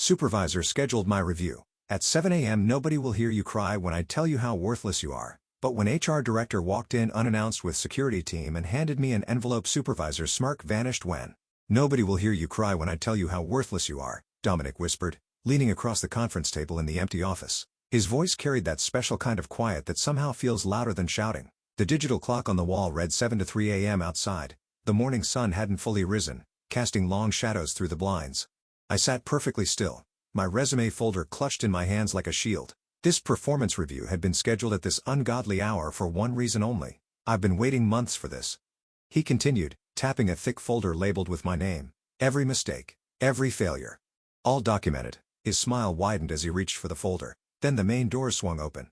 Supervisor scheduled my review. At 7 a.m. Nobody will hear you cry when I tell you how worthless you are. But when HR director walked in unannounced with security team and handed me an envelope, Supervisor's smirk vanished when. Nobody will hear you cry when I tell you how worthless you are, Dominic whispered, leaning across the conference table in the empty office. His voice carried that special kind of quiet that somehow feels louder than shouting. The digital clock on the wall read 7 to 3 a.m. outside. The morning sun hadn't fully risen, casting long shadows through the blinds. I sat perfectly still, my resume folder clutched in my hands like a shield. This performance review had been scheduled at this ungodly hour for one reason only. I've been waiting months for this. He continued, tapping a thick folder labeled with my name. Every mistake, every failure. All documented. His smile widened as he reached for the folder. Then the main doors swung open.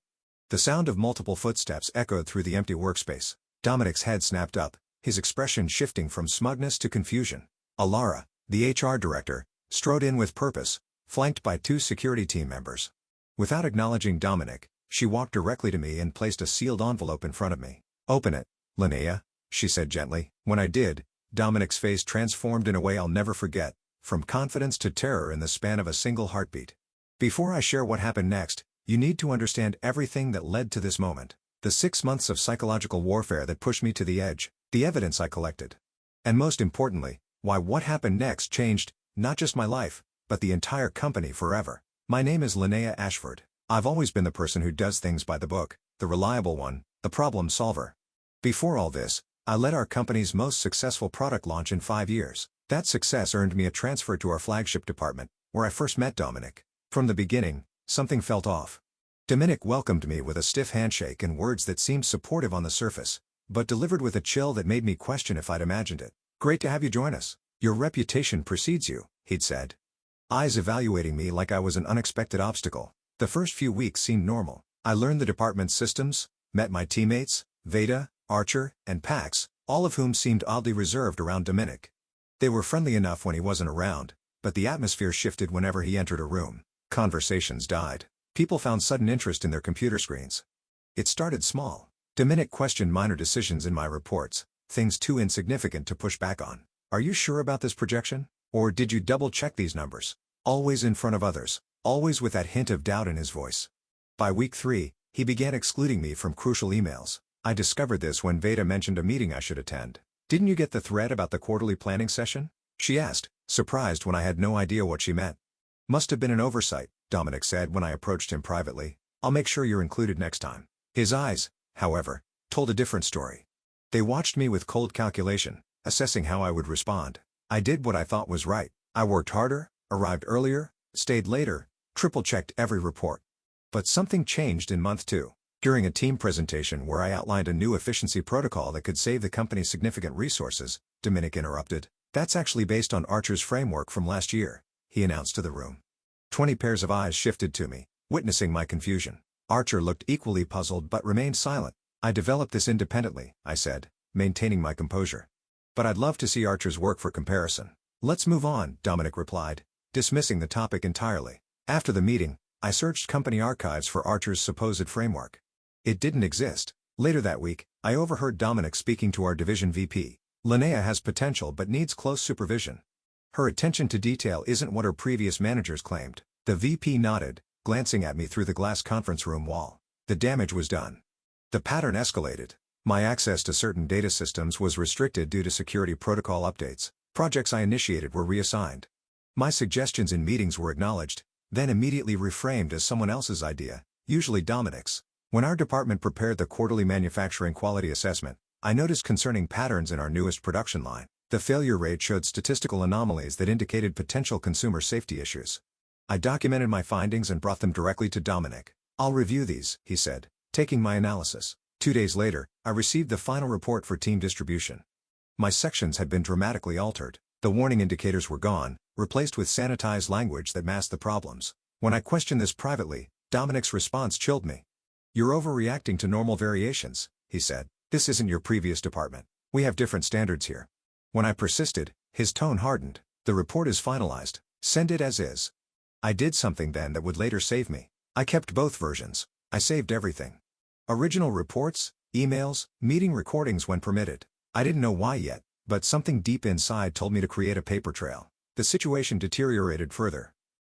The sound of multiple footsteps echoed through the empty workspace. Dominic's head snapped up, his expression shifting from smugness to confusion. Alara, the HR director, strode in with purpose, flanked by 2 security team members. Without acknowledging Dominic, she walked directly to me and placed a sealed envelope in front of me. "Open it, Linnea," she said gently. When I did, Dominic's face transformed in a way I'll never forget, from confidence to terror in the span of a single heartbeat. "Before I share what happened next, you need to understand everything that led to this moment. The 6 months of psychological warfare that pushed me to the edge, the evidence I collected. And most importantly, why what happened next changed, not just my life, but the entire company forever. My name is Linnea Ashford. I've always been the person who does things by the book, the reliable one, the problem solver. Before all this, I led our company's most successful product launch in 5 years. That success earned me a transfer to our flagship department, where I first met Dominic. From the beginning, something felt off. Dominic welcomed me with a stiff handshake and words that seemed supportive on the surface, but delivered with a chill that made me question if I'd imagined it. "Great to have you join us. Your reputation precedes you," he'd said. Eyes evaluating me like I was an unexpected obstacle. The first few weeks seemed normal. I learned the department's systems, met my teammates, Veda, Archer, and Pax, all of whom seemed oddly reserved around Dominic. They were friendly enough when he wasn't around, but the atmosphere shifted whenever he entered a room. Conversations died. People found sudden interest in their computer screens. It started small. Dominic questioned minor decisions in my reports, things too insignificant to push back on. "Are you sure about this projection? Or did you double-check these numbers?" Always in front of others, always with that hint of doubt in his voice. By week 3, he began excluding me from crucial emails. I discovered this when Veda mentioned a meeting I should attend. "Didn't you get the thread about the quarterly planning session?" she asked, surprised when I had no idea what she meant. "Must have been an oversight," Dominic said when I approached him privately. "I'll make sure you're included next time." His eyes, however, told a different story. They watched me with cold calculation, assessing how I would respond. I did what I thought was right. I worked harder, arrived earlier, stayed later, triple-checked every report. But something changed in month 2. During a team presentation where I outlined a new efficiency protocol that could save the company significant resources, Dominic interrupted. "That's actually based on Archer's framework from last year," he announced to the room. 20 pairs of eyes shifted to me, witnessing my confusion. Archer looked equally puzzled but remained silent. "I developed this independently," I said, maintaining my composure. "But I'd love to see Archer's work for comparison." "Let's move on," Dominic replied, dismissing the topic entirely. After the meeting, I searched company archives for Archer's supposed framework. It didn't exist. Later that week, I overheard Dominic speaking to our division VP. "Linnea has potential but needs close supervision. Her attention to detail isn't what her previous managers claimed." The VP nodded, glancing at me through the glass conference room wall. The damage was done. The pattern escalated. My access to certain data systems was restricted due to security protocol updates. Projects I initiated were reassigned. My suggestions in meetings were acknowledged, then immediately reframed as someone else's idea, usually Dominic's. When our department prepared the quarterly manufacturing quality assessment, I noticed concerning patterns in our newest production line. The failure rate showed statistical anomalies that indicated potential consumer safety issues. I documented my findings and brought them directly to Dominic. "I'll review these," he said, taking my analysis. 2 days later, I received the final report for team distribution. My sections had been dramatically altered. The warning indicators were gone, replaced with sanitized language that masked the problems. When I questioned this privately, Dominic's response chilled me. "You're overreacting to normal variations," he said. "This isn't your previous department. We have different standards here." When I persisted, his tone hardened. "The report is finalized. Send it as is." I did something then that would later save me. I kept both versions. I saved everything. Original reports, emails, meeting recordings when permitted. I didn't know why yet, but something deep inside told me to create a paper trail. The situation deteriorated further.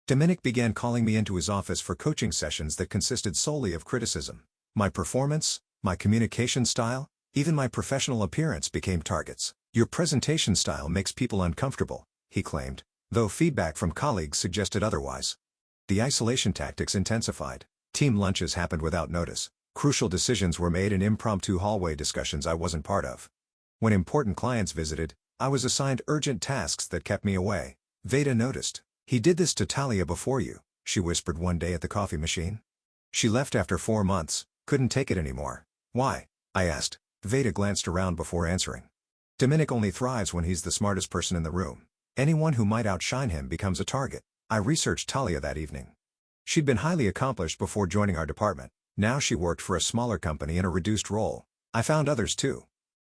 Dominic began calling me into his office for coaching sessions that consisted solely of criticism. My performance, my communication style, even my professional appearance became targets. "Your presentation style makes people uncomfortable," he claimed, though feedback from colleagues suggested otherwise. The isolation tactics intensified. Team lunches happened without notice. Crucial decisions were made in impromptu hallway discussions I wasn't part of. When important clients visited, I was assigned urgent tasks that kept me away. Veda noticed. "He did this to Talia before you," she whispered one day at the coffee machine. "She left after 4 months, couldn't take it anymore." "Why?" I asked. Veda glanced around before answering. "Dominic only thrives when he's the smartest person in the room. Anyone who might outshine him becomes a target." I researched Talia that evening. She'd been highly accomplished before joining our department. Now she worked for a smaller company in a reduced role. I found others too.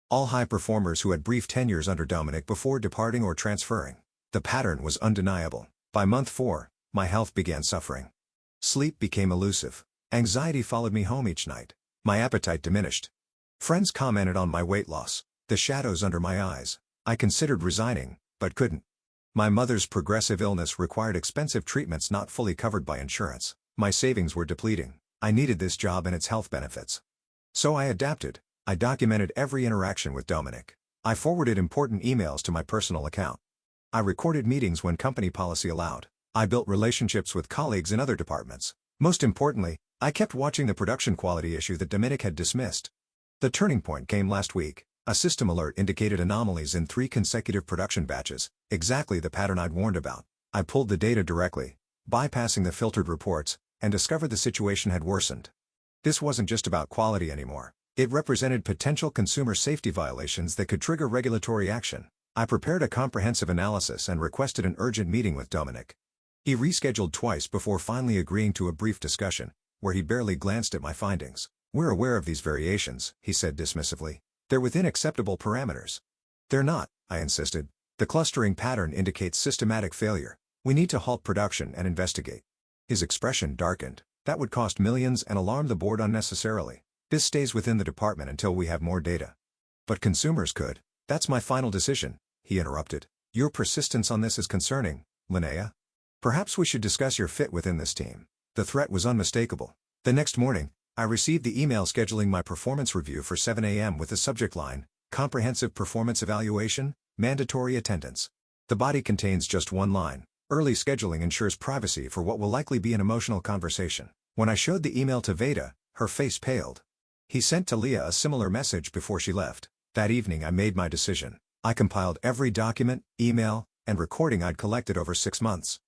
All high performers who had brief tenures under Dominic before departing or transferring. The pattern was undeniable. By month 4, my health began suffering. Sleep became elusive. Anxiety followed me home each night. My appetite diminished. Friends commented on my weight loss, the shadows under my eyes. I considered resigning, but couldn't. My mother's progressive illness required expensive treatments not fully covered by insurance. My savings were depleting. I needed this job and its health benefits. So I adapted. I documented every interaction with Dominic. I forwarded important emails to my personal account. I recorded meetings when company policy allowed. I built relationships with colleagues in other departments. Most importantly, I kept watching the production quality issue that Dominic had dismissed. The turning point came last week. A system alert indicated anomalies in 3 consecutive production batches, exactly the pattern I'd warned about. I pulled the data directly, bypassing the filtered reports, and discovered the situation had worsened. This wasn't just about quality anymore. It represented potential consumer safety violations that could trigger regulatory action. I prepared a comprehensive analysis and requested an urgent meeting with Dominic. He rescheduled twice before finally agreeing to a brief discussion, where he barely glanced at my findings. "We're aware of these variations," he said dismissively. "They're within acceptable parameters." "They're not," I insisted. "The clustering pattern indicates systematic failure. We need to halt production and investigate." His expression darkened. "That would cost millions and alarm the board unnecessarily. This stays within the department until we have more data." "But consumers could." "That's my final decision," he interrupted. "Your persistence on this is concerning, Linnea. Perhaps we should discuss your fit within this team." The threat was unmistakable. The next morning, I received the email scheduling my performance review for 7 a.m. with the subject line, "Comprehensive Performance Evaluation, Mandatory Attendance." The body contains just one line. Early scheduling ensures privacy for what will likely be an emotional conversation. When I showed the email to Veda, her face paled. He sent Talia a similar message before she left. That evening I made my decision. I compiled every document, email, and recording I'd collected over 6 months.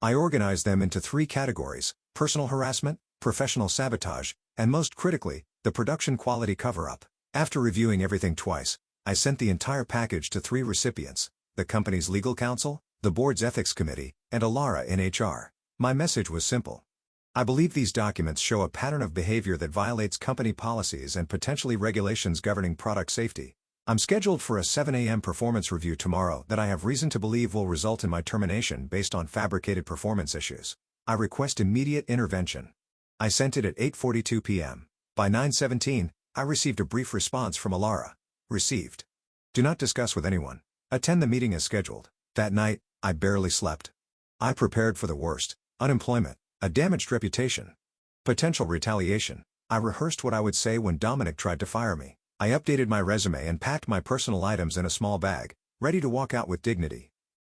I organized them into 3 categories: personal harassment, professional sabotage, and most critically, the production quality cover-up. After reviewing everything twice, I sent the entire package to 3 recipients: the company's legal counsel, the board's ethics committee, and Alara in HR. My message was simple. I believe these documents show a pattern of behavior that violates company policies and potentially regulations governing product safety. I'm scheduled for a 7 a.m. performance review tomorrow that I have reason to believe will result in my termination based on fabricated performance issues. I request immediate intervention. I sent it at 8:42 p.m. By 9:17, I received a brief response from Alara. Received. Do not discuss with anyone. Attend the meeting as scheduled. That night, I barely slept. I prepared for the worst: unemployment, a damaged reputation, potential retaliation. I rehearsed what I would say when Dominic tried to fire me. I updated my resume and packed my personal items in a small bag, ready to walk out with dignity.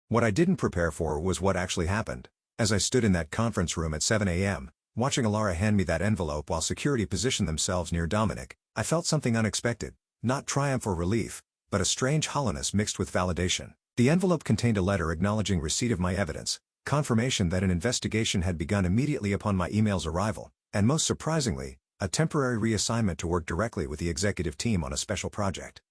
What I didn't prepare for was what actually happened. As I stood in that conference room at 7 a.m., watching Alara hand me that envelope while security positioned themselves near Dominic, I felt something unexpected. Not triumph or relief, but a strange hollowness mixed with validation. The envelope contained a letter acknowledging receipt of my evidence, confirmation that an investigation had begun immediately upon my email's arrival, and most surprisingly, a temporary reassignment to work directly with the executive team on a special project.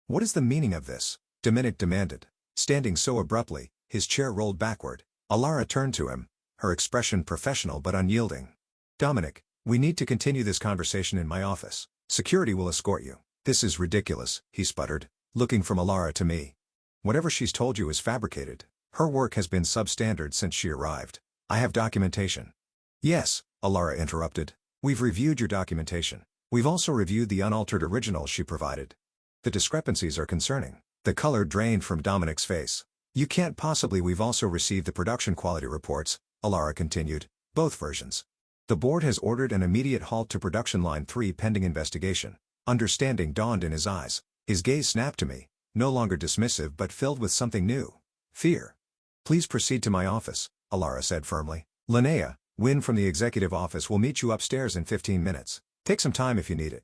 "What is the meaning of this?" Dominic demanded. Standing so abruptly, his chair rolled backward. Alara turned to him, her expression professional but unyielding. "Dominic, we need to continue this conversation in my office. Security will escort you." "This is ridiculous," he sputtered, looking from Alara to me. "Whatever she's told you is fabricated. Her work has been substandard since she arrived. I have documentation." "Yes," Alara interrupted. "We've reviewed your documentation. We've also reviewed the unaltered originals she provided. The discrepancies are concerning." The color drained from Dominic's face. "You can't possibly. We've also received the production quality reports," Alara continued. Both versions. The board has ordered an immediate halt to production line 3 pending investigation. Understanding dawned in his eyes. His gaze snapped to me, no longer dismissive but filled with something new. Fear. Please proceed to my office, Alara said firmly. Linnea, Wynn from the executive office will meet you upstairs in 15 minutes. Take some time if you need it.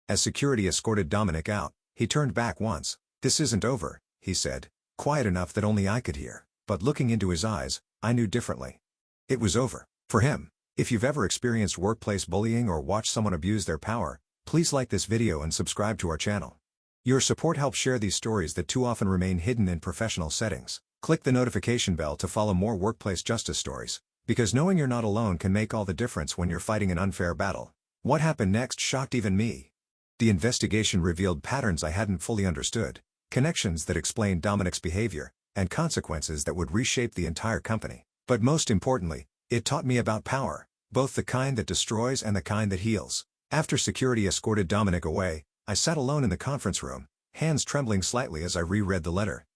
As security escorted Dominic out, he turned back once. This isn't over, he said, quiet enough that only I could hear, but looking into his eyes, I knew differently. It was over. For him. If you've ever experienced workplace bullying or watched someone abuse their power, please like this video and subscribe to our channel. Your support helps share these stories that too often remain hidden in professional settings. Click the notification bell to follow more workplace justice stories, because knowing you're not alone can make all the difference when you're fighting an unfair battle. What happened next shocked even me. The investigation revealed patterns I hadn't fully understood, connections that explained Dominic's behavior, and consequences that would reshape the entire company. But most importantly, it taught me about power, both the kind that destroys and the kind that heals. After security escorted Dominic away, I sat alone in the conference room, hands trembling slightly as I reread the letter.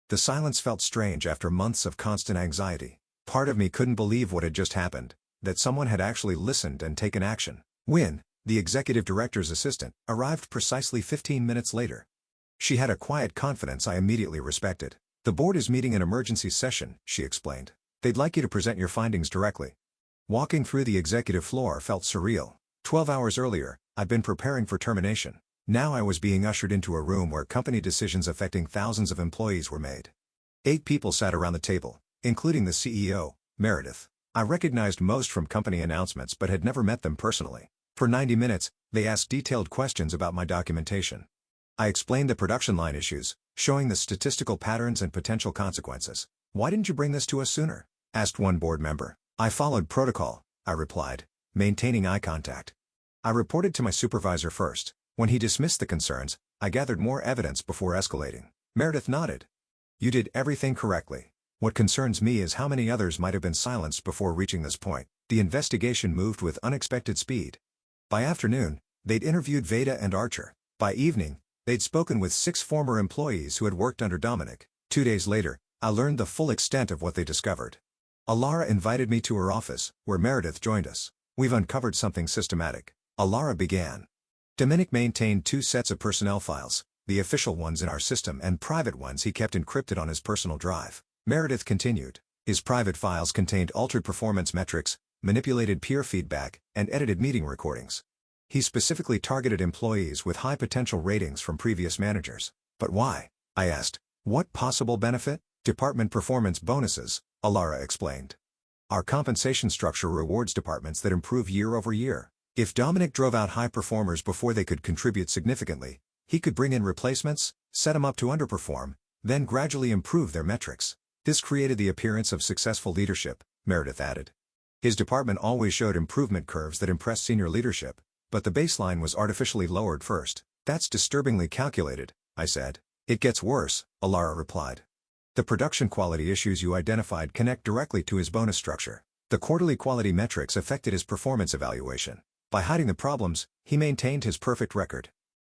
The silence felt strange after months of constant anxiety. Part of me couldn't believe what had just happened, that someone had actually listened and taken action. Wynn, the executive director's assistant, arrived precisely 15 minutes later. She had a quiet confidence I immediately respected. The board is meeting an emergency session, she explained. They'd like you to present your findings directly. Walking through the executive floor felt surreal. 12 hours earlier, I'd been preparing for termination. Now I was being ushered into a room where company decisions affecting thousands of employees were made. 8 people sat around the table, including the CEO, Meredith. I recognized most from company announcements but had never met them personally. For 90 minutes, they asked detailed questions about my documentation. I explained the production line issues, showing the statistical patterns and potential consequences. Why didn't you bring this to us sooner? Asked one board member. I followed protocol, I replied, maintaining eye contact. I reported to my supervisor first. When he dismissed the concerns, I gathered more evidence before escalating. Meredith nodded. You did everything correctly. What concerns me is how many others might have been silenced before reaching this point. The investigation moved with unexpected speed. By afternoon, they'd interviewed Veda and Archer. By evening, they'd spoken with 6 former employees who had worked under Dominic. 2 days later, I learned the full extent of what they discovered. Alara invited me to her office, where Meredith joined us. We've uncovered something systematic. Alara began. Dominic maintained 2 sets of personnel files, the official ones in our system and private ones he kept encrypted on his personal drive. Meredith continued. His private files contained altered performance metrics, manipulated peer feedback, and edited meeting recordings. He specifically targeted employees with high potential ratings from previous managers. But why? I asked. What possible benefit? Department performance bonuses, Alara explained. Our compensation structure rewards departments that improve year over year. If Dominic drove out high performers before they could contribute significantly, he could bring in replacements, set them up to underperform, then gradually improve their metrics. This created the appearance of successful leadership, Meredith added. His department always showed improvement curves that impressed senior leadership, but the baseline was artificially lowered first. That's disturbingly calculated, I said. It gets worse, Alara replied. The production quality issues you identified connect directly to his bonus structure. The quarterly quality metrics affected his performance evaluation. By hiding the problems, he maintained his perfect record.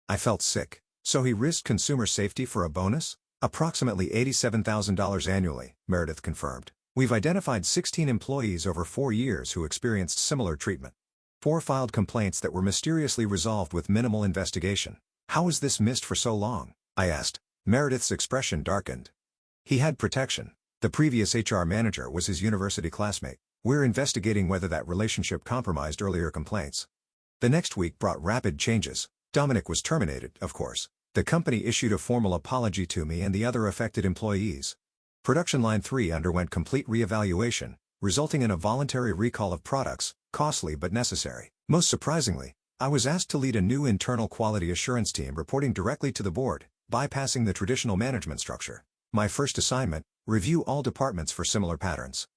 I felt sick. So he risked consumer safety for a bonus? Approximately $87,000 annually, Meredith confirmed. We've identified 16 employees over 4 years who experienced similar treatment. 4 filed complaints that were mysteriously resolved with minimal investigation. How was this missed for so long? I asked. Meredith's expression darkened. He had protection. The previous HR manager was his university classmate. We're investigating whether that relationship compromised earlier complaints. The next week brought rapid changes. Dominic was terminated, of course. The company issued a formal apology to me and the other affected employees. Production Line 3 underwent complete reevaluation, resulting in a voluntary recall of products, costly but necessary. Most surprisingly, I was asked to lead a new internal quality assurance team reporting directly to the board, bypassing the traditional management structure. My first assignment, review all departments for similar patterns.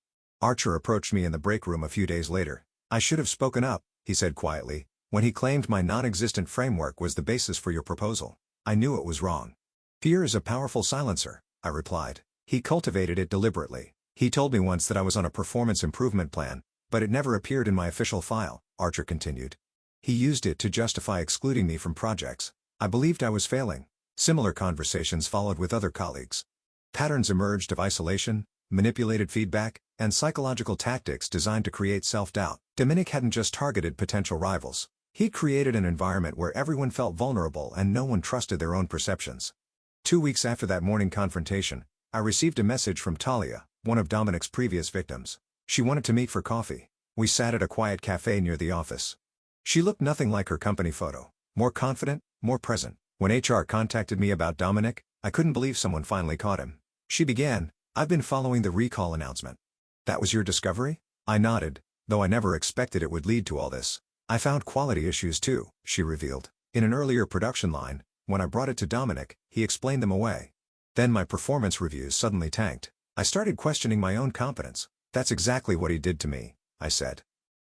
Archer approached me in the break room a few days later. I should have spoken up, he said quietly, when he claimed my non-existent framework was the basis for your proposal. I knew it was wrong. Fear is a powerful silencer, I replied. He cultivated it deliberately. He told me once that I was on a performance improvement plan, but it never appeared in my official file, Archer continued. He used it to justify excluding me from projects. I believed I was failing. Similar conversations followed with other colleagues. Patterns emerged of isolation, manipulated feedback, and psychological tactics designed to create self-doubt. Dominic hadn't just targeted potential rivals. He created an environment where everyone felt vulnerable and no one trusted their own perceptions. 2 weeks after that morning confrontation, I received a message from Talia, one of Dominic's previous victims. She wanted to meet for coffee. We sat at a quiet cafe near the office. She looked nothing like her company photo. More confident, more present. When HR contacted me about Dominic, I couldn't believe someone finally caught him. She began, "I've been following the recall announcement." "That was your discovery?" I nodded, though I never expected it would lead to all this. "I found quality issues too," she revealed. "In an earlier production line, when I brought it to Dominic, he explained them away. Then my performance reviews suddenly tanked. I started questioning my own competence." "That's exactly what he did to me," I said.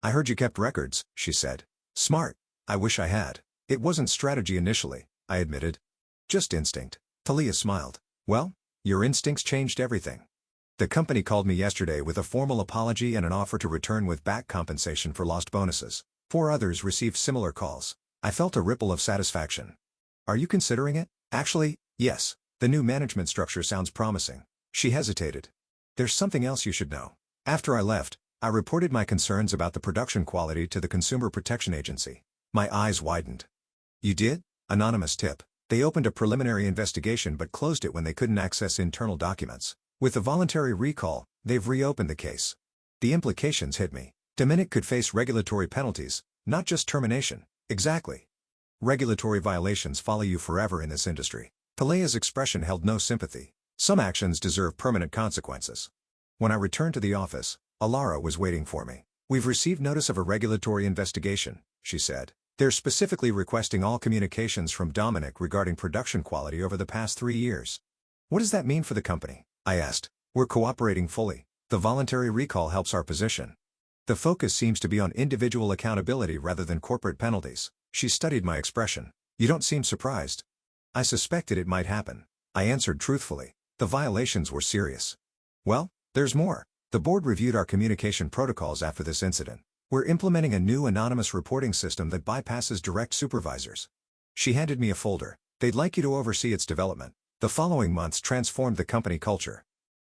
"I heard you kept records," she said. "Smart. I wish I had." "It wasn't strategy initially," I admitted. "Just instinct." Talia smiled. "Well, your instincts changed everything." The company called me yesterday with a formal apology and an offer to return with back compensation for lost bonuses. 4 others received similar calls. I felt a ripple of satisfaction. "Are you considering it?" "Actually, yes. The new management structure sounds promising." She hesitated. "There's something else you should know." After I left, I reported my concerns about the production quality to the Consumer Protection Agency. My eyes widened. "You did?" Anonymous tip. "They opened a preliminary investigation but closed it when they couldn't access internal documents. With the voluntary recall, they've reopened the case." The implications hit me. Dominic could face regulatory penalties, not just termination. Exactly. Regulatory violations follow you forever in this industry. Talia's expression held no sympathy. "Some actions deserve permanent consequences." When I returned to the office, Alara was waiting for me. "We've received notice of a regulatory investigation," she said. "They're specifically requesting all communications from Dominic regarding production quality over the past 3 years." "What does that mean for the company?" I asked. "We're cooperating fully. The voluntary recall helps our position. The focus seems to be on individual accountability rather than corporate penalties." She studied my expression. "You don't seem surprised." "I suspected it might happen," I answered truthfully. "The violations were serious." "Well, there's more. The board reviewed our communication protocols after this incident. We're implementing a new anonymous reporting system that bypasses direct supervisors." She handed me a folder. "They'd like you to oversee its development." The following months transformed the company culture.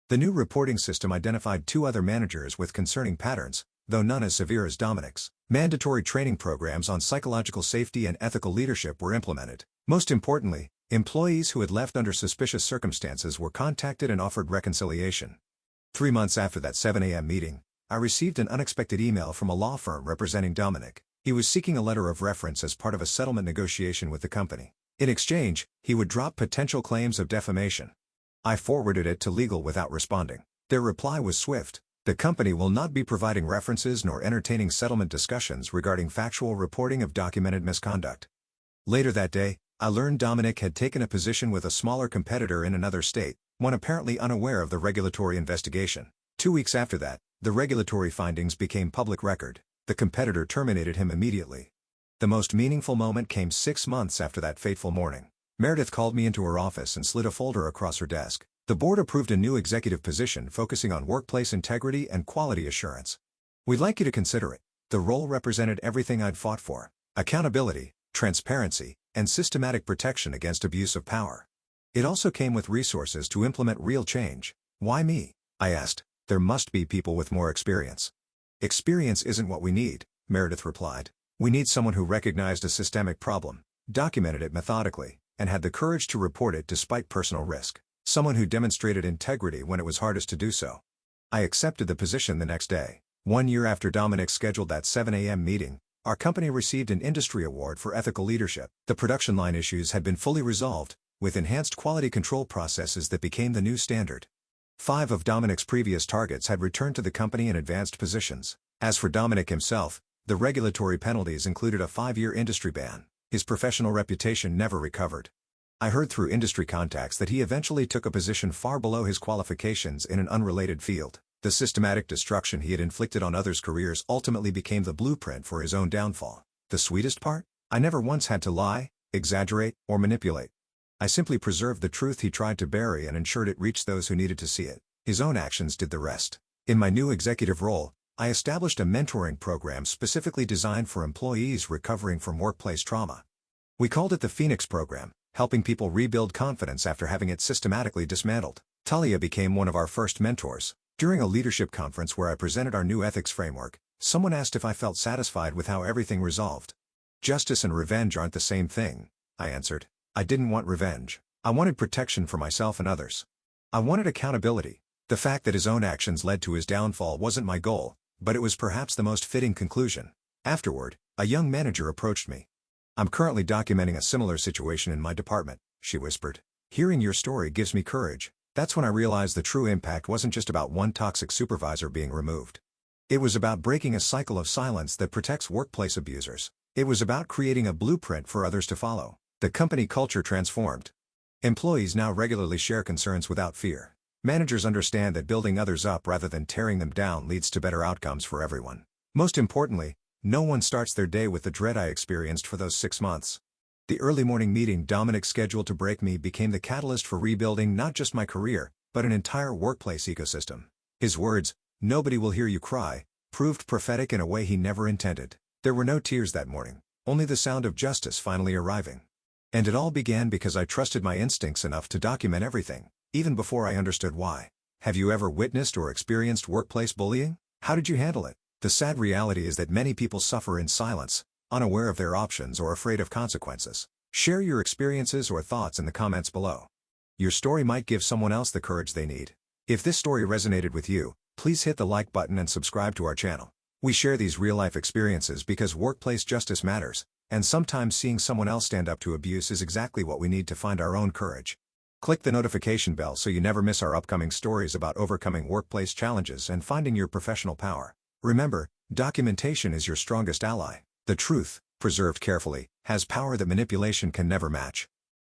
The new reporting system identified 2 other managers with concerning patterns, though none as severe as Dominic's. Mandatory training programs on psychological safety and ethical leadership were implemented. Most importantly, employees who had left under suspicious circumstances were contacted and offered reconciliation. 3 months after that 7 a.m. meeting, I received an unexpected email from a law firm representing Dominic. He was seeking a letter of reference as part of a settlement negotiation with the company. In exchange, he would drop potential claims of defamation. I forwarded it to legal without responding. Their reply was swift. "The company will not be providing references nor entertaining settlement discussions regarding factual reporting of documented misconduct." Later that day, I learned Dominic had taken a position with a smaller competitor in another state, one apparently unaware of the regulatory investigation. 2 weeks after that, the regulatory findings became public record. The competitor terminated him immediately. The most meaningful moment came 6 months after that fateful morning. Meredith called me into her office and slid a folder across her desk. The board approved a new executive position focusing on workplace integrity and quality assurance. "We'd like you to consider it." The role represented everything I'd fought for: accountability, transparency, and systematic protection against abuse of power. It also came with resources to implement real change. "Why me?" I asked. "There must be people with more experience." "Experience isn't what we need," Meredith replied. "We need someone who recognized a systemic problem, documented it methodically, and had the courage to report it despite personal risk. Someone who demonstrated integrity when it was hardest to do so." I accepted the position the next day. 1 year after Dominic scheduled that 7 a.m. meeting, our company received an industry award for ethical leadership. The production line issues had been fully resolved, with enhanced quality control processes that became the new standard. 5 of Dominic's previous targets had returned to the company in advanced positions. As for Dominic himself, the regulatory penalties included a 5-year industry ban. His professional reputation never recovered. I heard through industry contacts that he eventually took a position far below his qualifications in an unrelated field. The systematic destruction he had inflicted on others' careers ultimately became the blueprint for his own downfall. The sweetest part? I never once had to lie, exaggerate, or manipulate. I simply preserved the truth he tried to bury and ensured it reached those who needed to see it. His own actions did the rest. In my new executive role, I established a mentoring program specifically designed for employees recovering from workplace trauma. We called it the Phoenix Program, helping people rebuild confidence after having it systematically dismantled. Talia became one of our first mentors. During a leadership conference where I presented our new ethics framework, someone asked if I felt satisfied with how everything resolved. Justice and revenge aren't the same thing, I answered. I didn't want revenge. I wanted protection for myself and others. I wanted accountability. The fact that his own actions led to his downfall wasn't my goal, but it was perhaps the most fitting conclusion. Afterward, a young manager approached me. "I'm currently documenting a similar situation in my department," she whispered. "Hearing your story gives me courage." That's when I realized the true impact wasn't just about one toxic supervisor being removed. It was about breaking a cycle of silence that protects workplace abusers. It was about creating a blueprint for others to follow. The company culture transformed. Employees now regularly share concerns without fear. Managers understand that building others up rather than tearing them down leads to better outcomes for everyone. Most importantly, no one starts their day with the dread I experienced for those 6 months. The early morning meeting Dominic scheduled to break me became the catalyst for rebuilding not just my career, but an entire workplace ecosystem. His words, "Nobody will hear you cry," proved prophetic in a way he never intended. There were no tears that morning, only the sound of justice finally arriving. And it all began because I trusted my instincts enough to document everything, even before I understood why. Have you ever witnessed or experienced workplace bullying? How did you handle it? The sad reality is that many people suffer in silence, unaware of their options or afraid of consequences. Share your experiences or thoughts in the comments below. Your story might give someone else the courage they need. If this story resonated with you, please hit the like button and subscribe to our channel. We share these real-life experiences because workplace justice matters, and sometimes seeing someone else stand up to abuse is exactly what we need to find our own courage. Click the notification bell so you never miss our upcoming stories about overcoming workplace challenges and finding your professional power. Remember, documentation is your strongest ally. The truth, preserved carefully, has power that manipulation can never match.